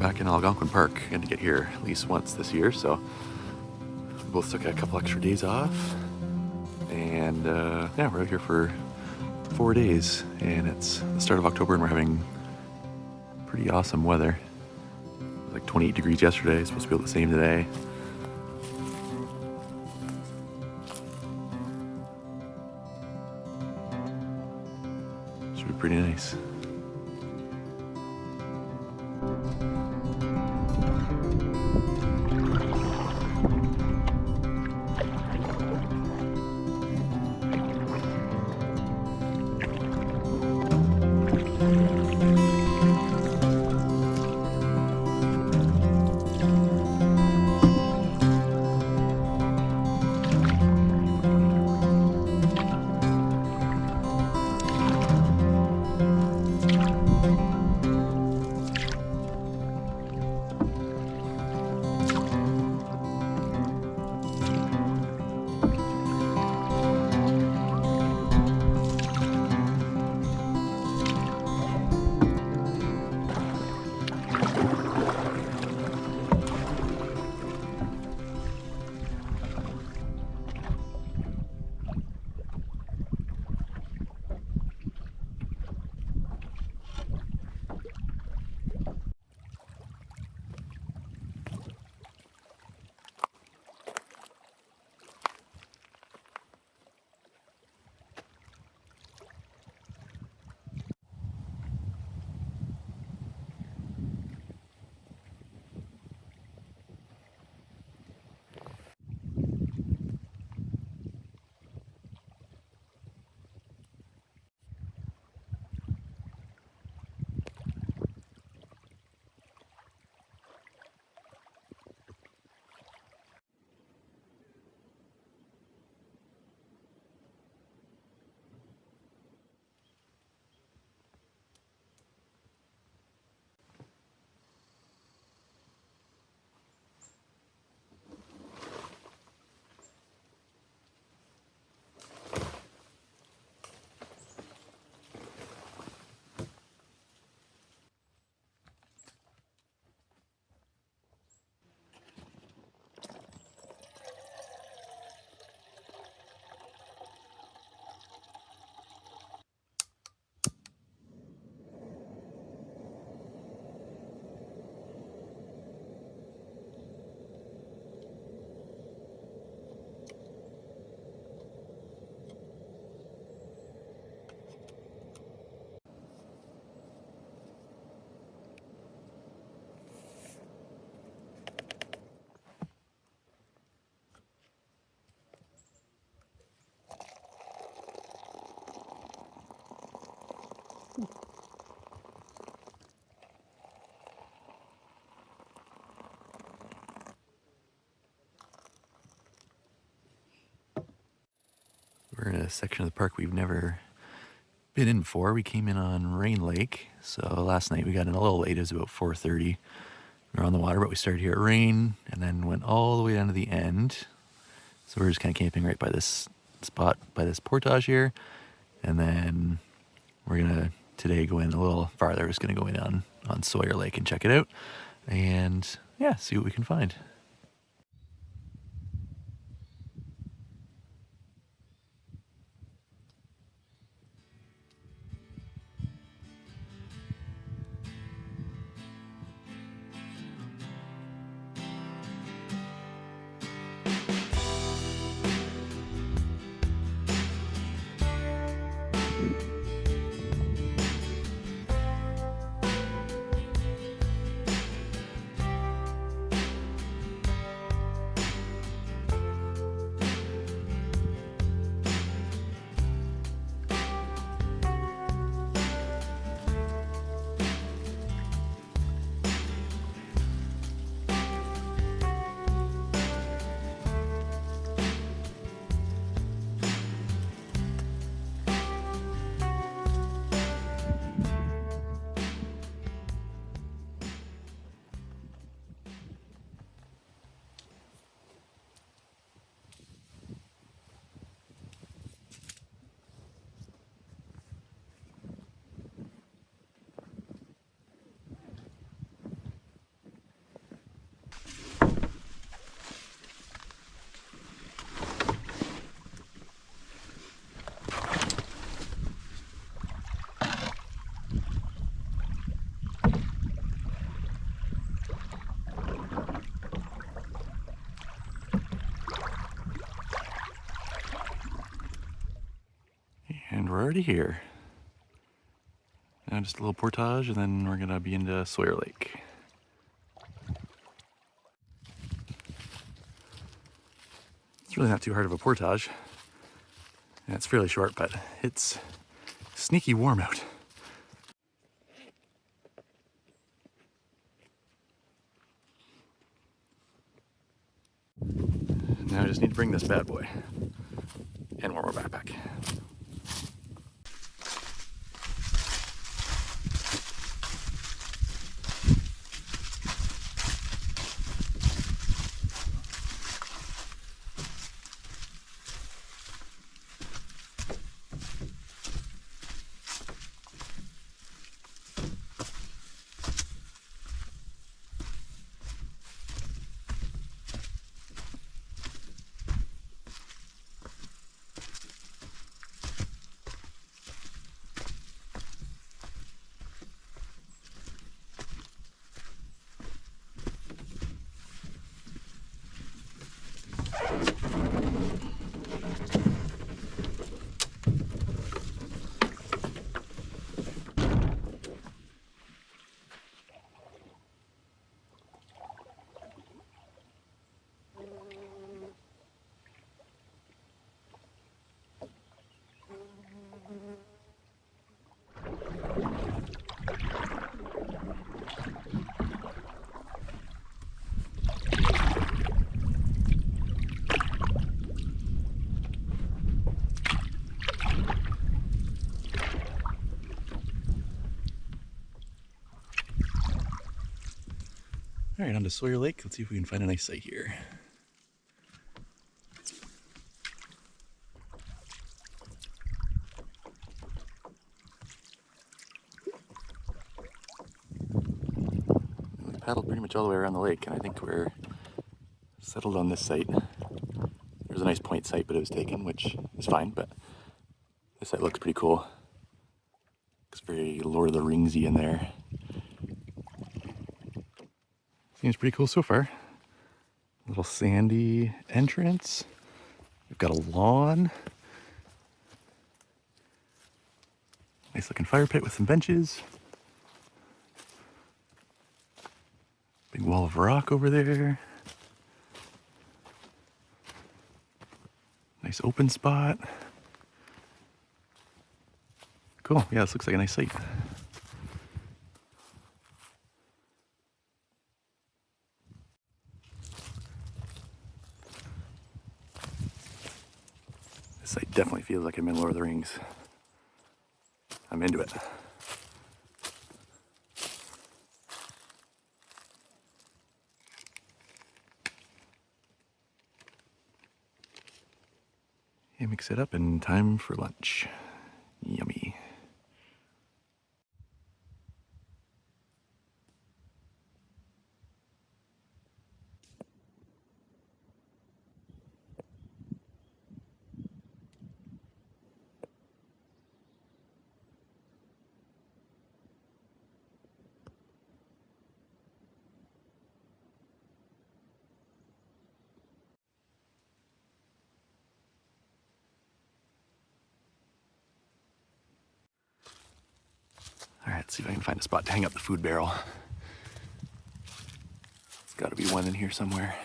back in Algonquin Park and to get here at least once this year, so we both took a couple extra days off, and yeah, we're out here for 4 days, and it's the start of October and we're having pretty awesome weather. It was like 28 degrees yesterday, it's supposed to be about the same today. Should be pretty nice. We're in a section of the park we've never been in before. We came in on Rain Lake, so last night we got in a little late. It was about 4:30. We were on the water, but we started here at Rain and then went all the way down to the end. So we're just kind of camping right by this spot, by this portage here, and then we're gonna today go in a little farther. We're just gonna go in on Sawyer Lake and check it out, and yeah, see what we can find. already here. Now just a little portage and then we're gonna be into Sawyer Lake. It's really not too hard of a portage. And it's fairly short, but it's sneaky warm out. Now I just need to bring this bad boy and one more backpack. All right, on to Sawyer Lake. Let's see if we can find a nice site here. We paddled pretty much all the way around the lake, and I think we're settled on this site. There was a nice point site, but it was taken, which is fine, but this site looks pretty cool. It's very Lord of the Ringsy in there. Seems pretty cool so far. Little sandy entrance. We've got a lawn. Nice looking fire pit with some benches. Big wall of rock over there. Nice open spot. Cool, yeah, this looks like a nice site. This site definitely feels like I'm in Lord of the Rings. I'm into it. Okay, mix it up and time for lunch. Yummy. All right, let's see if I can find a spot to hang up the food barrel. There's got to be one in here somewhere.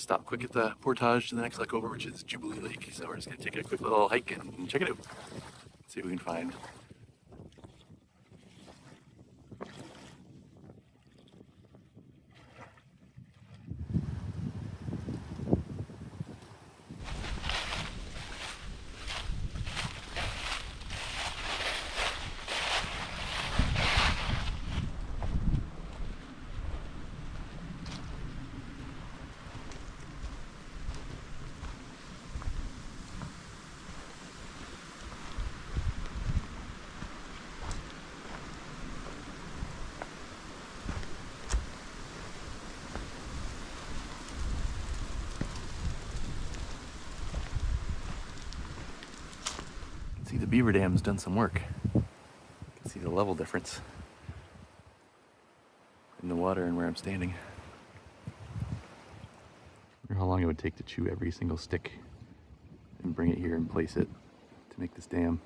stop quick at the portage to the next lake over, which is Jubilee Lake. So we're just gonna take a quick little hike and check it out. See what we can find. See, the beaver dam's done some work. You can see the level difference in the water and where I'm standing. I wonder how long it would take to chew every single stick and bring it here and place it to make this dam.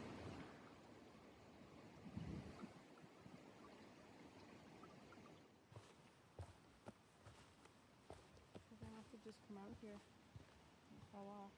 We're gonna have to just come out here and fall off.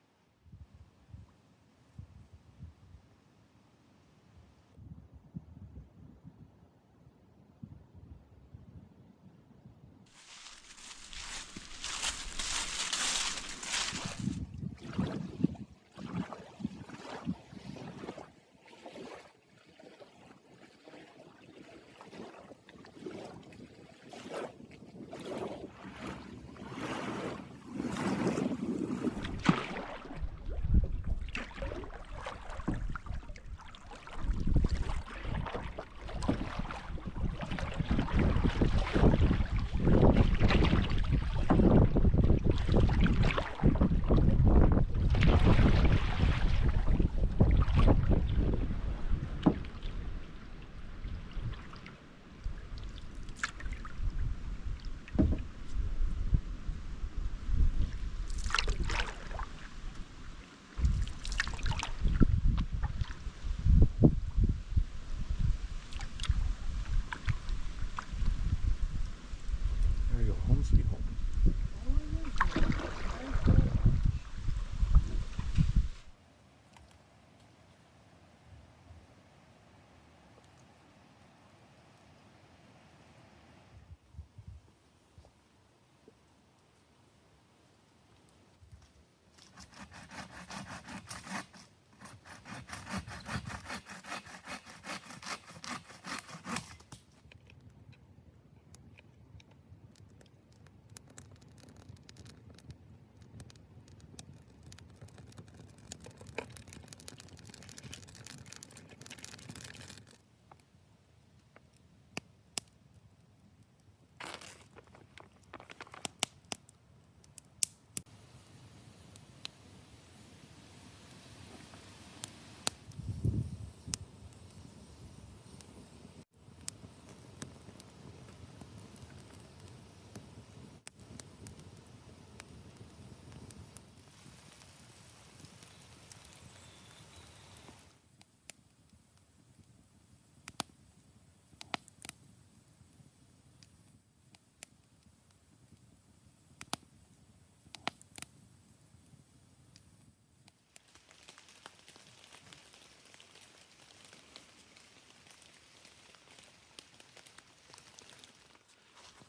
There we go, home sweet home.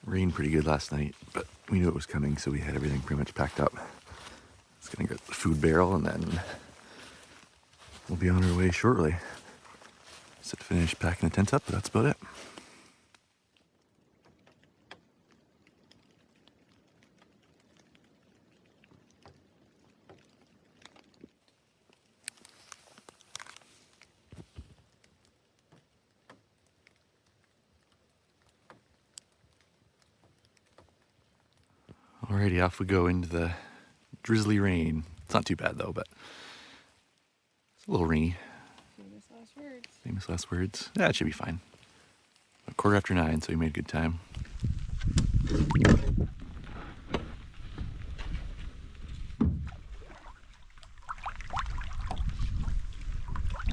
Rained pretty good last night, but we knew it was coming, so we had everything pretty much packed up. Just gonna get the food barrel and then we'll be on our way shortly. Just have to finish packing the tent up, but that's about it. Alrighty, off we go into the drizzly rain. It's not too bad though, but it's a little rainy. Famous last words. Famous last words. Yeah, it should be fine. A 9:15, so we made good time.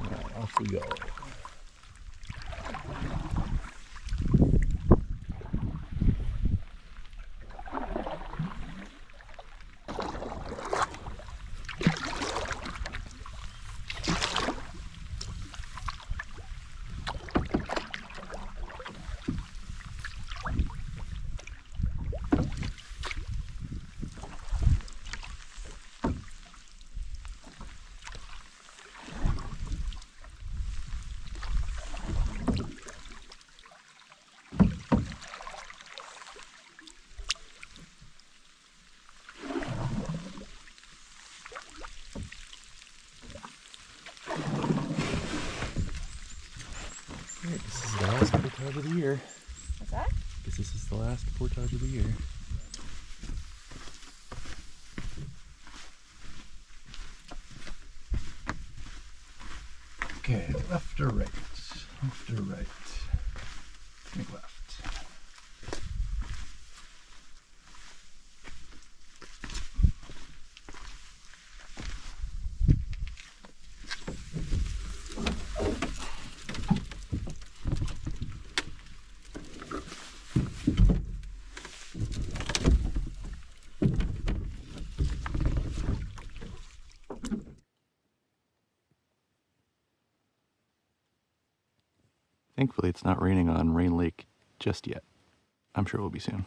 Alright, off we go. Alright, this is the last portage of the year. What's that? Guess this is the last portage of the year. Okay, left or right? Left or right? I think left. Thankfully, it's not raining on Rain Lake just yet. I'm sure it will be soon.